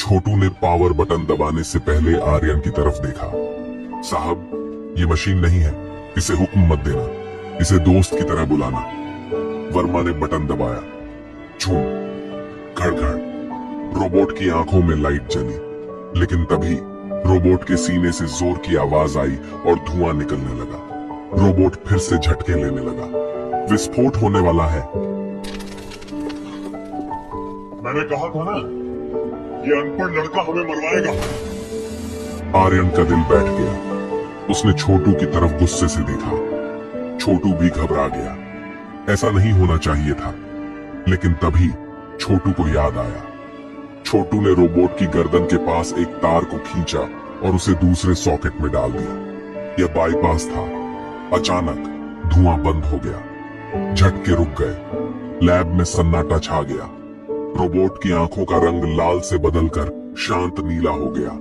छोटू ने power button दबाने से पहले आर्यन की तरफ देखा। साहब, ये मशीन नहीं है, इसे हुक्म मत देना, इसे दोस्त की तरह बुलाना। वर्मा ने बटन दबाया। झूम, खड़खड़, रोबोट की आंखों में लाइट जली, लेकिन तभी रोबोट के सीने से जोर की आवाज आई और धुआं निकलने लगा। रोबोट फिर से झटके लेने लगा। विस्फोट होने वाला है। मैंने कहा था ना, ये अनपढ़ लड़का हमें मरवाएगा। आर्यन का दिल बैठ गया। उसने छोटू की तरफ गुस्से से देखा। छोटू भी घबरा गया। ऐसा नहीं होना चाहिए था, लेकिन तभी छोटू को याद आया। छोटू ने रोबोट की गर्दन के पास एक तार को खींचा और उसे दूसरे सॉकेट में डाल दिया। यह बाईपास था। अचानक धुआं बंद हो गया। झटके रुक गए। लैब में सन्नाटा छा गया। रोबोट की आंखों का रंग लाल से बदलकर शांत नीला हो गया।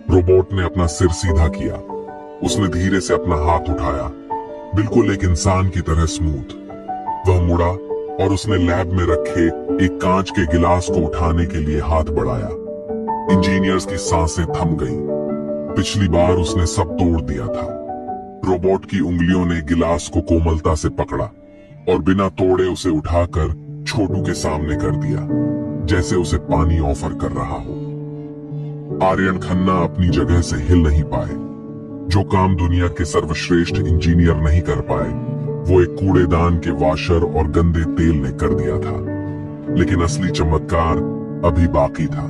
रोबोट ने अपना सिर सीधा किया। उसने धीरे से अपना हाथ उठाया, बिल्कुल एक इंसान की तरह स्मूथ। वह मुड़ा और उसने लैब में रखे एक कांच के गिलास को उठाने के लिए हाथ बढ़ाया। इंजीनियर्स की सांसें थम गईं। पिछली बार उसने सब तोड़ दिया था। रोबोट की उंगलियों ने गिलास को कोमलता से पकड़ा और बिना तोड़े उसे उठाकर छोटू के सामने कर दिया, जैसे उसे पानी ऑफर कर रहा हो। आर्यन खन्ना अपनी जगह से हिल नहीं पाए। जो काम दुनिया के सर्वश्रेष्ठ इंजीनियर नहीं कर पाए, वो एक कूड़ेदान के वाशर और गंदे तेल ने कर दिया था। लेकिन असली चमत्कार अभी बाकी था।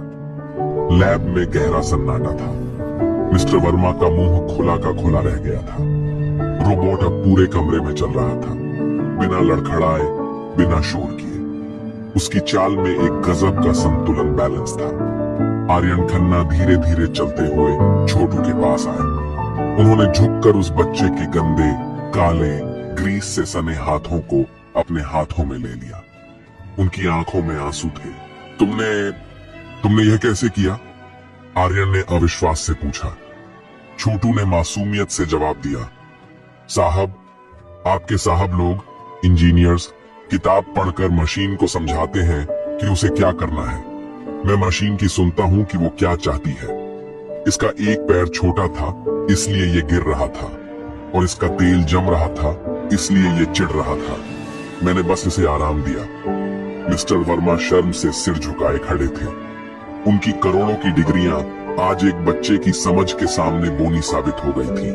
लैब में गहरा सन्नाटा था। मिस्टर वर्मा का मुंह खुला का खुला रह गया था। रोबोट अब पूरे कमरे में चल रहा था, बिना लड़खड़ाए, बिना शोर किए। उसकी चाल में एक गजब का संतुलन बैलेंस था। आर्यन खन्ना धीरे धीरे चलते हुए छोटू के पास आए। उन्होंने झुककर उस बच्चे के गंदे, काले, ग्रीस से सने हाथों को अपने हाथों में ले लिया। उनकी आंखों में आंसू थे। तुमने यह कैसे किया? आर्यन ने अविश्वास से पूछा। छोटू ने मासूमियत से जवाब दिया, साहब, आपके साहब लोग इंजीनियर्स किताब पढ़कर मशीन को समझाते हैं कि उसे क्या करना है। मैं मशीन की सुनता हूं कि वो क्या चाहती है। इसका एक पैर छोटा था, इसलिए ये गिर रहा था, और इसका तेल जम रहा था, इसलिए ये चिढ़ रहा था। मैंने बस इसे आराम दिया। मिस्टर वर्मा शर्म से सिर झुकाए खड़े थे। उनकी करोड़ों की डिग्रियां आज एक बच्चे की समझ के सामने बोनी साबित हो गई थी।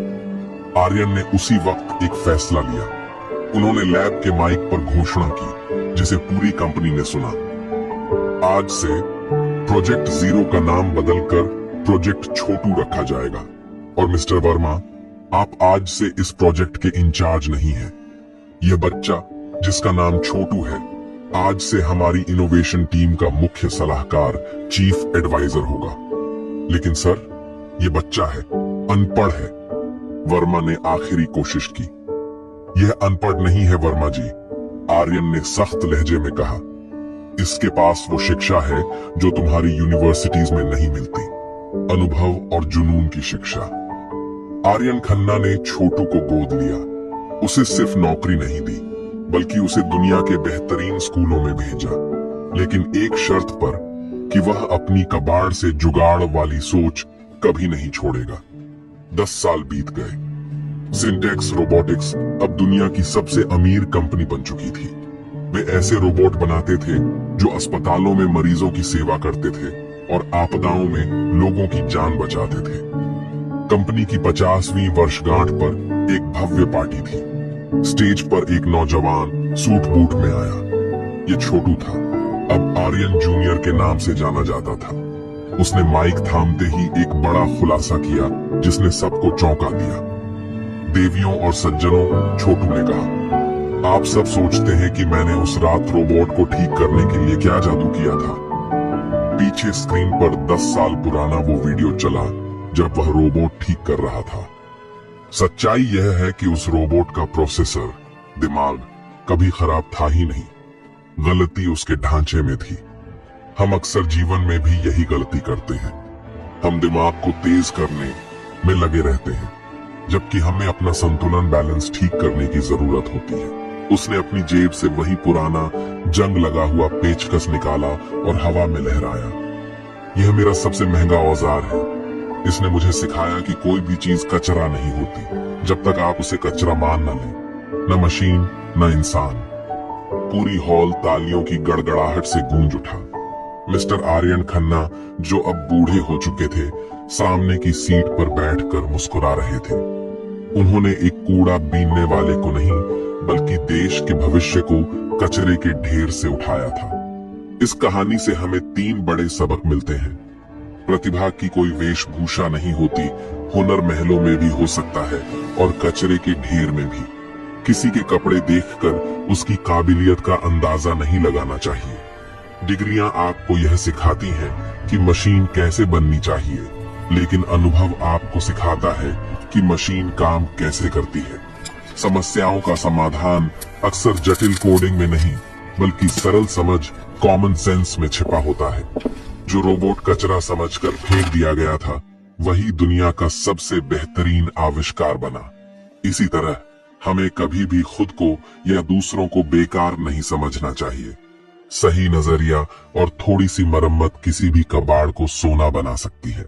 आर्यन ने उसी वक्त एक फैसला लिया। उन्होंने लैब के माइक पर घोषणा की, जिसे पूरी कंपनी ने सुना। आज से प्रोजेक्ट जीरो का नाम बदलकर प्रोजेक्ट छोटू रखा जाएगा। और मिस्टर वर्मा, आप आज से इस प्रोजेक्ट के इंचार्ज नहीं हैं। यह बच्चा, जिसका नाम छोटू है, आज से हमारी इनोवेशन टीम का मुख्य सलाहकार, चीफ एडवाइजर होगा। लेकिन सर, ये बच्चा है, अनपढ़ है। वर्मा ने आखिरी कोशिश की। यह अनपढ़ नहीं है वर्मा जी, आर्यन ने सख्त लहजे में कहा। इसके पास वो शिक्षा है जो तुम्हारी यूनिवर्सिटीज में नहीं मिलती, अनुभव और जुनून की शिक्षा। आर्यन खन्ना ने छोटू को गोद लिया। उसे सिर्फ नौकरी नहीं दी, बल्कि उसे दुनिया के बेहतरीन स्कूलों में भेजा, लेकिन एक शर्त पर कि वह अपनी कबाड़ से जुगाड़ वाली सोच कभी नहीं छोड़ेगा। 10 साल बीत गए। सिंटेक्स रोबोटिक्स अब दुनिया की सबसे अमीर कंपनी बन चुकी थी। वे ऐसे रोबोट बनाते थे जो अस्पतालों में मरीजों की सेवा करते थे और आपदाओं में लोगों की जान बचाते थे। कंपनी की 50वीं वर्षगांठ पर एक भव्य पार्टी थी। स्टेज पर एक नौजवान सूट बूट में आया। ये छोटू था, अब आर्यन जूनियर के नाम से जाना जाता था। उसने माइक थामते ही एक बड़ा खुलासा किया, जिसने सबको चौंका दिया। देवियों और सज्जनों, छोटू ने कहा, आप सब सोचते हैं कि मैंने उस रात रोबोट को ठीक करने के लिए क्या जादू किया था। पीछे स्क्रीन पर 10 साल पुराना वो वीडियो चला जब वह रोबोट ठीक कर रहा था। सच्चाई यह है कि उस रोबोट का प्रोसेसर, दिमाग कभी खराब था ही नहीं। गलती उसके ढांचे में थी। हम अक्सर जीवन में भी यही गलती करते हैं। हम दिमाग को तेज करने में लगे रहते हैं, जबकि हमें अपना संतुलन बैलेंस ठीक करने की जरूरत होती है। उसने अपनी जेब से वही पुराना जंग लगा हुआ पेचकस निकाला और हवा में लहराया। यह मेरा सबसे महंगा औजार है। इसने मुझे सिखाया कि कोई भी चीज कचरा नहीं होती जब तक आप उसे कचरा मान न लें। न मशीन न इंसान। पूरी हॉल तालियों की गड़गड़ाहट से गूंज उठा। मिस्टर आर्यन खन्ना, जो अब बूढ़े हो चुके थे, सामने की सीट पर बैठकर मुस्कुरा रहे थे। उन्होंने एक कूड़ा बीनने वाले को नहीं, बल्कि देश के भविष्य को कचरे के ढेर से उठाया था। इस कहानी से हमें 3 बड़े सबक मिलते हैं। प्रतिभा की कोई वेशभूषा नहीं होती, हुनर महलों में भी हो सकता है और कचरे के ढेर में भी। किसी के कपड़े देखकर उसकी काबिलियत का अंदाजा नहीं लगाना चाहिए। डिग्रियां आपको यह सिखाती हैं कि मशीन कैसे बननी चाहिए, लेकिन अनुभव आपको सिखाता है कि मशीन काम कैसे करती है। समस्याओं का समाधान अक्सर जटिल कोडिंग में नहीं, बल्कि सरल समझ, कॉमन सेंस में छिपा होता है। जो रोबोट कचरा समझकर फेंक दिया गया था, वही दुनिया का सबसे बेहतरीन आविष्कार बना। इसी तरह हमें कभी भी खुद को या दूसरों को बेकार नहीं समझना चाहिए। सही नजरिया और थोड़ी सी मरम्मत किसी भी कबाड़ को सोना बना सकती है।